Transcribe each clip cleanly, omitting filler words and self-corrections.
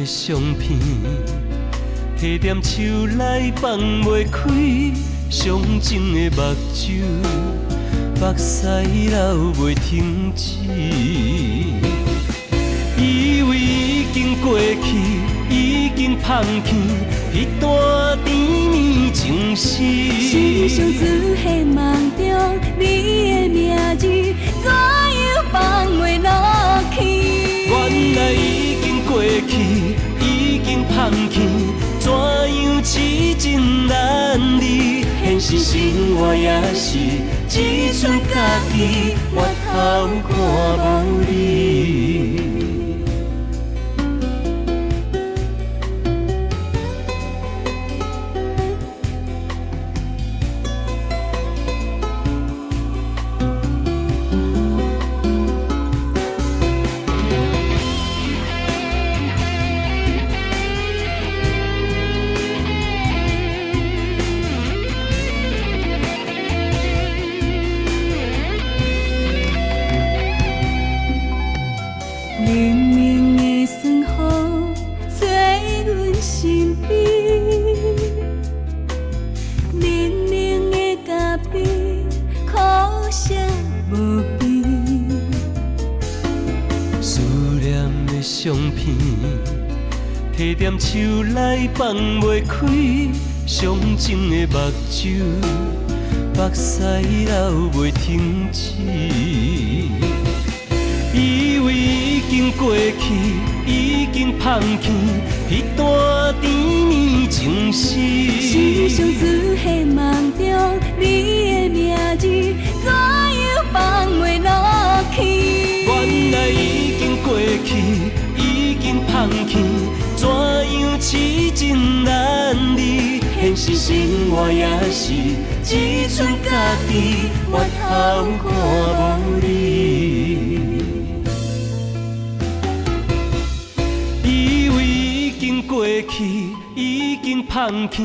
相片，摕踮手内放袂开，伤情的目睭，目屎流袂停止。以为已经过去，已经放弃，彼段甜蜜情诗。心上自黑梦中，你的名字怎样放袂落去？原来已经过去，已经放弃，怎样痴情难离？现实生活也是只剩家己，回头看无你。明明的霜雨吹阮身边，冷冷的咖啡，苦涩无味。思念的相片，摕踮手内放袂开，伤情的目睭，目屎流袂停止。以为已经过去，已经放弃，彼段甜蜜情诗。心上自黑梦中，你的名字怎样放袂落去？原来已经过去，已经放弃，怎样痴情难离？现实生活也是只剩家己，回头看无你。以为已经过去，已经放弃，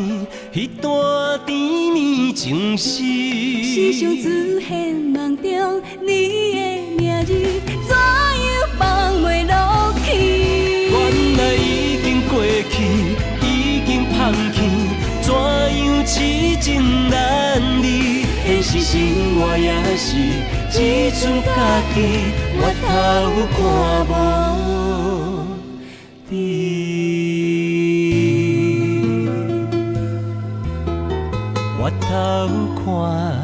彼段甜蜜情诗。心上自黑梦中，你的名字怎样放袂落去？原来已经过去，已经放弃，怎样痴情难离？现实生活也是只剩家己，回头看无你。回头看。